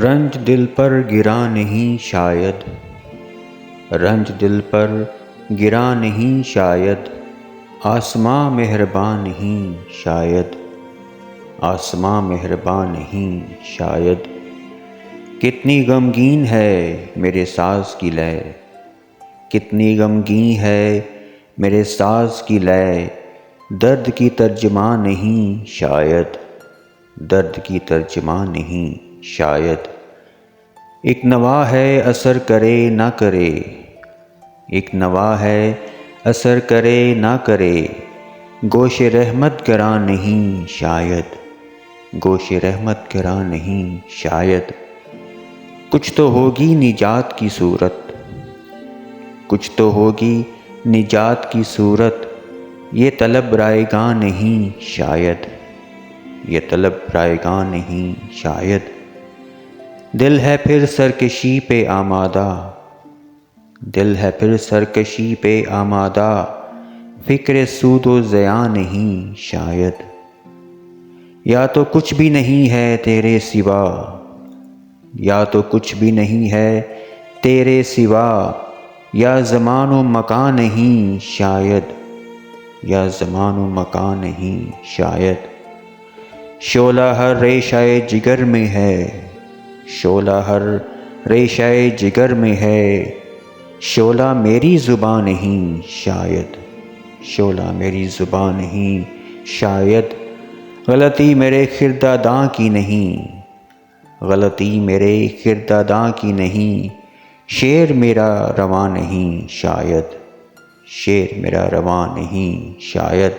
رنج دل پر گرا نہیں شاید، رنج دل پر گرا نہیں شاید، آسماں مہرباں نہیں شاید، آسماں مہرباں نہیں شاید۔ کتنی غمگین ہے میرے ساز کی لے، کتنی غمگین ہے میرے ساز کی لے، درد کی ترجماں نہیں شاید، درد کی ترجماں نہیں شاید۔ ایک نوا ہے اثر کرے نہ کرے، ایک نوا ہے اثر کرے نہ کرے، گوش رحمت گراں نہیں شاید، گوش رحمت گراں نہیں شاید۔ کچھ تو ہوگی نجات کی صورت، کچھ تو ہوگی نجات کی صورت، یہ طلب رائگاں نہیں شاید، یہ طلب رائگاں نہیں شاید۔ دل ہے پھر سرکشی پہ آمادہ، دل ہے پھر سرکشی پہ آمادہ، فکر سود و ضیاع نہیں شاید۔ یا تو کچھ بھی نہیں ہے تیرے سوا، یا تو کچھ بھی نہیں ہے تیرے سوا، یا زمان و مکان نہیں شاید، یا زمان و مکان نہیں شاید۔ شعلہ ہر ریشہ جگر میں ہے، شعلہ ہر ریشہ جگر میں ہے، شعلہ میری زباں نہیں شاید، شعلہ میری زباں نہیں شاید۔ غلطی میرے کرداداں کی نہیں، غلطی میرے کرداداں کی نہیں، شعر میرا رواں نہیں شاید، شعر میرا رواں نہیں شاید۔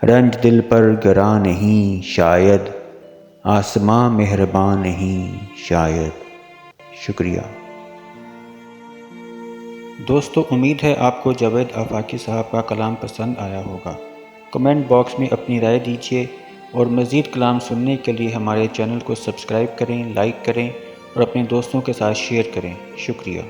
رنج دل پر گرا نہیں شاید، آسماں مہرباں نہیں شاید۔ شکریہ دوستو، امید ہے آپ کو جاوید آفاقی صاحب کا کلام پسند آیا ہوگا۔ کمنٹ باکس میں اپنی رائے دیجیے، اور مزید کلام سننے کے لیے ہمارے چینل کو سبسکرائب کریں، لائک کریں اور اپنے دوستوں کے ساتھ شیئر کریں۔ شکریہ۔